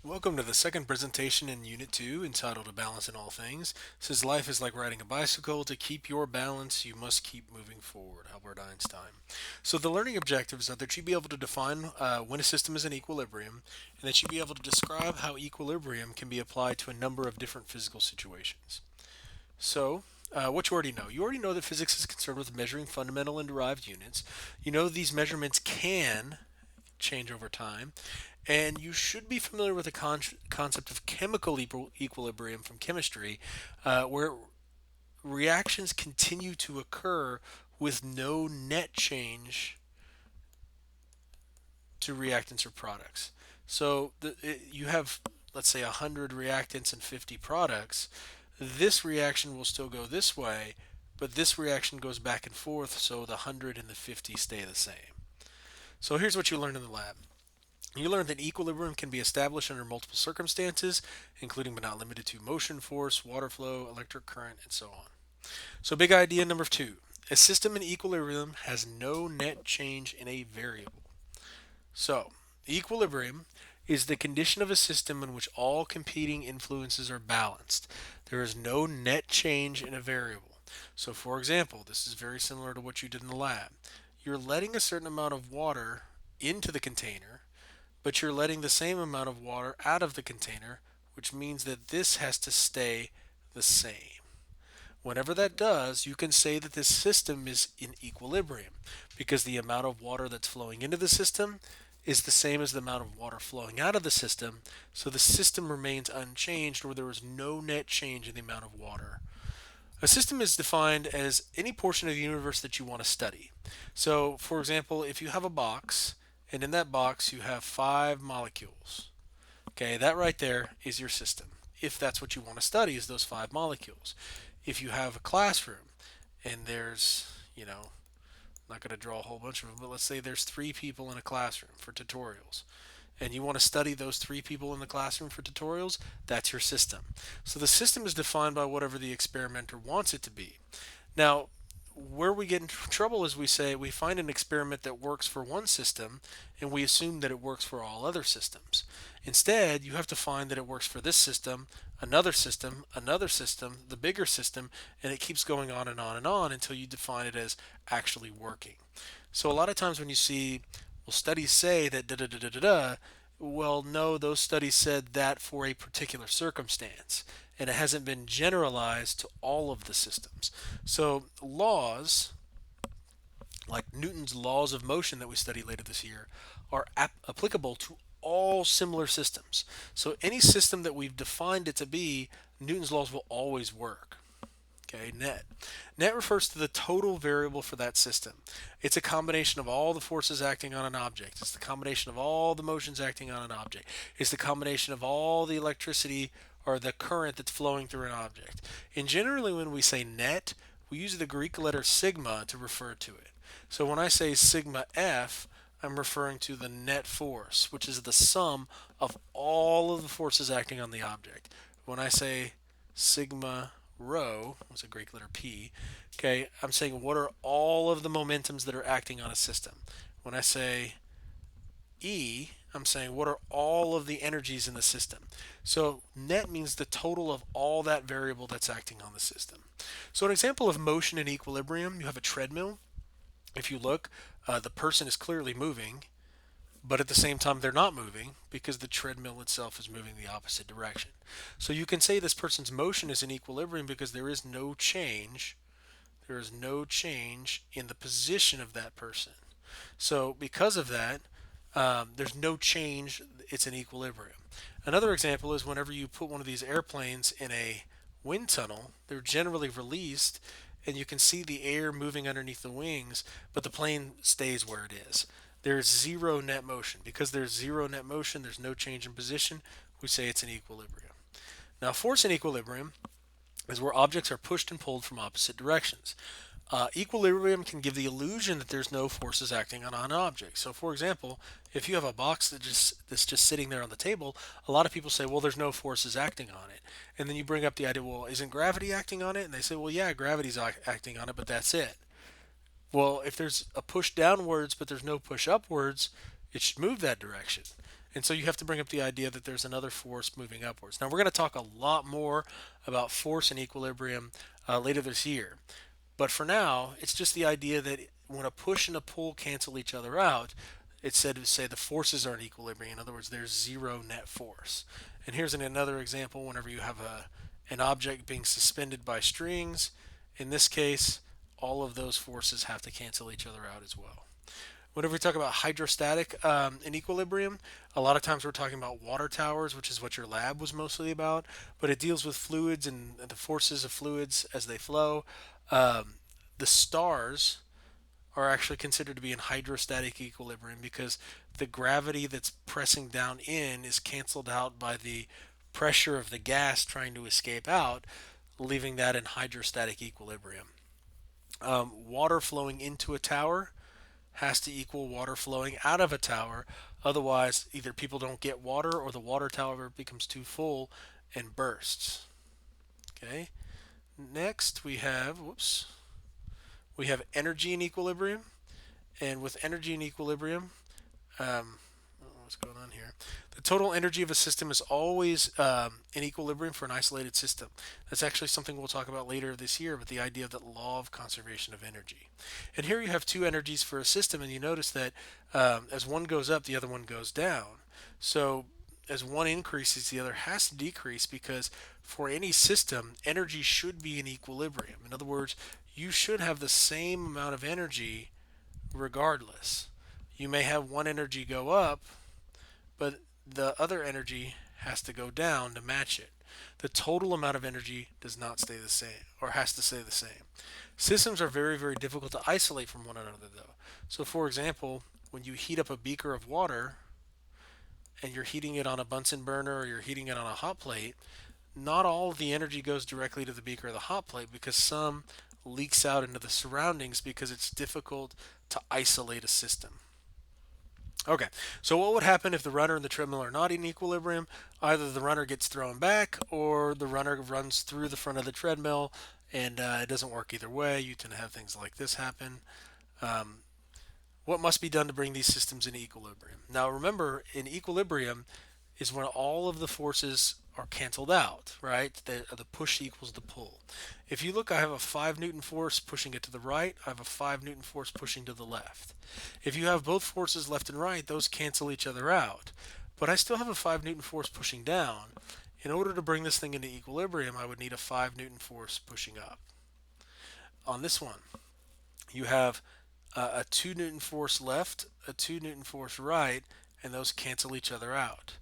Welcome to the second presentation in Unit 2 entitled A Balance in All Things. Says life is like riding a bicycle. To keep your balance, you must keep moving forward. Albert Einstein. So the learning objectives are that you be able to define when a system is in equilibrium and that you be able to describe how equilibrium can be applied to a number of different physical situations. So, what you already know. You already know that physics is concerned with measuring fundamental and derived units. You know these measurements can change over time. And you should be familiar with the concept of chemical equilibrium from chemistry, where reactions continue to occur with no net change to reactants or products. So you have, let's say, 100 reactants and 50 products. This reaction will still go this way, but this reaction goes back and forth, so the 100 and the 50 stay the same. So here's what you learned in the lab. You learned that equilibrium can be established under multiple circumstances, including but not limited to motion, force, water flow, electric current, and so on. So, big idea number two, a system in equilibrium has no net change in a variable. So, equilibrium is the condition of a system in which all competing influences are balanced. There is no net change in a variable. So, for example, this is very similar to what you did in the lab. You're letting a certain amount of water into the container, but you're letting the same amount of water out of the container, which means that this has to stay the same. Whenever that does, you can say that this system is in equilibrium because the amount of water that's flowing into the system is the same as the amount of water flowing out of the system, so the system remains unchanged or there is no net change in the amount of water. A system is defined as any portion of the universe that you want to study. So, for example, if you have a box and in that box you have 5 molecules, okay, that right there is your system. If that's what you want to study, is those 5 molecules. If you have a classroom and there's, I'm not going to draw a whole bunch of them, but let's say there's 3 people in a classroom for tutorials, and you want to study those 3 people in the classroom for tutorials, that's your system. So the system is defined by whatever the experimenter wants it to be. Now, where we get in trouble is we find an experiment that works for one system and we assume that it works for all other systems. Instead, you have to find that it works for this system, another system, the bigger system, and it keeps going on and on and on until you define it as actually working. So a lot of times when you see, well, studies say that da da da da da da, well, no, those studies said that for a particular circumstance, and it hasn't been generalized to all of the systems. So laws, like Newton's laws of motion that we study later this year, are applicable to all similar systems. So any system that we've defined it to be, Newton's laws will always work. Okay, net. Net refers to the total variable for that system. It's a combination of all the forces acting on an object. It's the combination of all the motions acting on an object. It's the combination of all the electricity or the current that's flowing through an object. And generally, when we say net, we use the Greek letter sigma to refer to it. So when I say sigma F, I'm referring to the net force, which is the sum of all of the forces acting on the object. When I say sigma rho, was a Greek letter P, okay, I'm saying what are all of the momentums that are acting on a system. When I say E, I'm saying what are all of the energies in the system. So net means the total of all that variable that's acting on the system. So an example of motion and equilibrium, you have a treadmill. If you look, the person is clearly moving, but at the same time they're not moving because the treadmill itself is moving the opposite direction. So you can say this person's motion is in equilibrium because there is no change. There is no change in the position of that person. So because of that, there's no change. It's in equilibrium. Another example is whenever you put one of these airplanes in a wind tunnel, they're generally released and you can see the air moving underneath the wings, but the plane stays where it is. There's zero net motion. Because there's zero net motion, there's no change in position, we say it's in equilibrium. Now, force in equilibrium is where objects are pushed and pulled from opposite directions. Equilibrium can give the illusion that there's no forces acting on an object. So, for example, if you have a box that's just sitting there on the table, a lot of people say, well, there's no forces acting on it. And then you bring up the idea, well, isn't gravity acting on it? And they say, well, yeah, gravity's acting on it, but that's it. Well, if there's a push downwards but there's no push upwards, it should move that direction. And so you have to bring up the idea that there's another force moving upwards. Now, we're going to talk a lot more about force and equilibrium later this year. But for now, it's just the idea that when a push and a pull cancel each other out, it's said to say the forces are in equilibrium. In other words, there's zero net force. And here's another example whenever you have an object being suspended by strings. In this case, all of those forces have to cancel each other out as well. Whenever we talk about hydrostatic in equilibrium, a lot of times we're talking about water towers, which is what your lab was mostly about, but it deals with fluids and the forces of fluids as they flow. Um, the stars are actually considered to be in hydrostatic equilibrium because the gravity that's pressing down in is canceled out by the pressure of the gas trying to escape out, leaving that in hydrostatic equilibrium. Water flowing into a tower has to equal water flowing out of a tower. Otherwise, either people don't get water or the water tower becomes too full and bursts. Okay. Next, we have energy in equilibrium, and with energy in equilibrium, um, what's going on here? The total energy of a system is always in equilibrium for an isolated system. That's actually something we'll talk about later this year, but the idea of the law of conservation of energy. And here you have two energies for a system, and you notice that as one goes up, the other one goes down. So as one increases, the other has to decrease because for any system, energy should be in equilibrium. In other words, you should have the same amount of energy regardless. You may have one energy go up, but the other energy has to go down to match it. The total amount of energy does not stay the same, or has to stay the same. Systems are very, very difficult to isolate from one another, though. So, for example, when you heat up a beaker of water and you're heating it on a Bunsen burner or you're heating it on a hot plate, not all of the energy goes directly to the beaker or the hot plate because some leaks out into the surroundings because it's difficult to isolate a system. Okay, so what would happen if the runner and the treadmill are not in equilibrium? Either the runner gets thrown back or the runner runs through the front of the treadmill, and it doesn't work either way. You tend to have things like this happen. Um, what must be done to bring these systems into equilibrium? Now, remember, in equilibrium is when all of the forces are canceled out, right? The push equals the pull. If you look, I have a 5 Newton force pushing it to the right. I have a 5 Newton force pushing to the left. If you have both forces left and right, those cancel each other out. But I still have a 5 Newton force pushing down. In order to bring this thing into equilibrium, I would need a 5 Newton force pushing up. On this one, you have a 2 Newton force left, a 2 Newton force right, and those cancel each other out.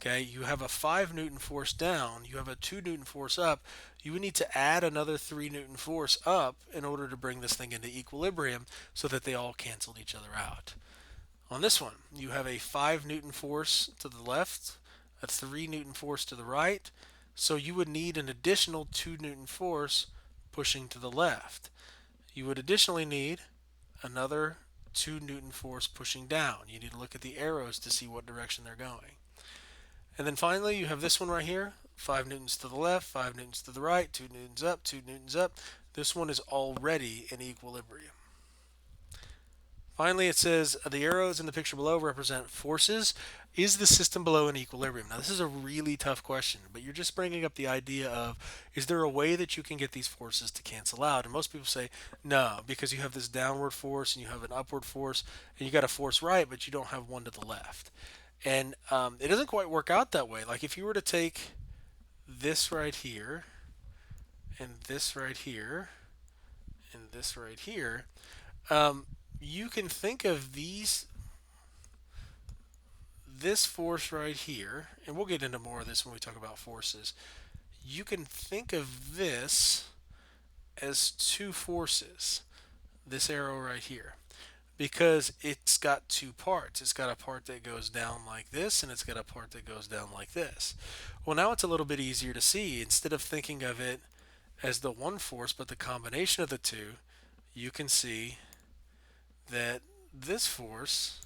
Okay, you have a 5 Newton force down, you have a 2 Newton force up, you would need to add another 3 Newton force up in order to bring this thing into equilibrium so that they all canceled each other out. On this one, you have a 5 Newton force to the left, a 3 Newton force to the right, so you would need an additional 2 Newton force pushing to the left. You would additionally need another 2 Newton force pushing down. You need to look at the arrows to see what direction they're going. And then finally, you have this one right here, 5 newtons to the left, 5 newtons to the right, 2 newtons up, 2 newtons up. This one is already in equilibrium. Finally, it says the arrows in the picture below represent forces. Is the system below in equilibrium? Now, this is a really tough question, but you're just bringing up the idea of, is there a way that you can get these forces to cancel out? And most people say no, because you have this downward force and you have an upward force, and you got a force right, but you don't have one to the left. And it doesn't quite work out that way. Like if you were to take this right here, and this right here, and this right here, you can think of this force right here, and we'll get into more of this when we talk about forces. You can think of this as two forces, this arrow right here, because it's got two parts. It's got a part that goes down like this, and it's got a part that goes down like this. Well, now it's a little bit easier to see. Instead of thinking of it as the one force, but the combination of the two, you can see that this force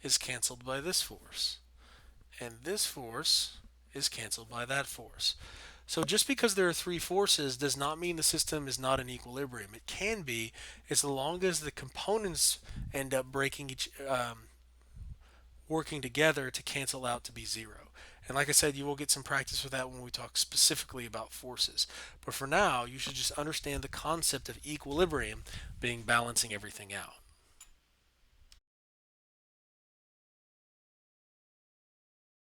is canceled by this force, and this force is canceled by that force. So just because there are three forces does not mean the system is not in equilibrium. It can be, as long as the components end up breaking working together to cancel out to be zero. And like I said, you will get some practice with that when we talk specifically about forces. But for now, you should just understand the concept of equilibrium being balancing everything out.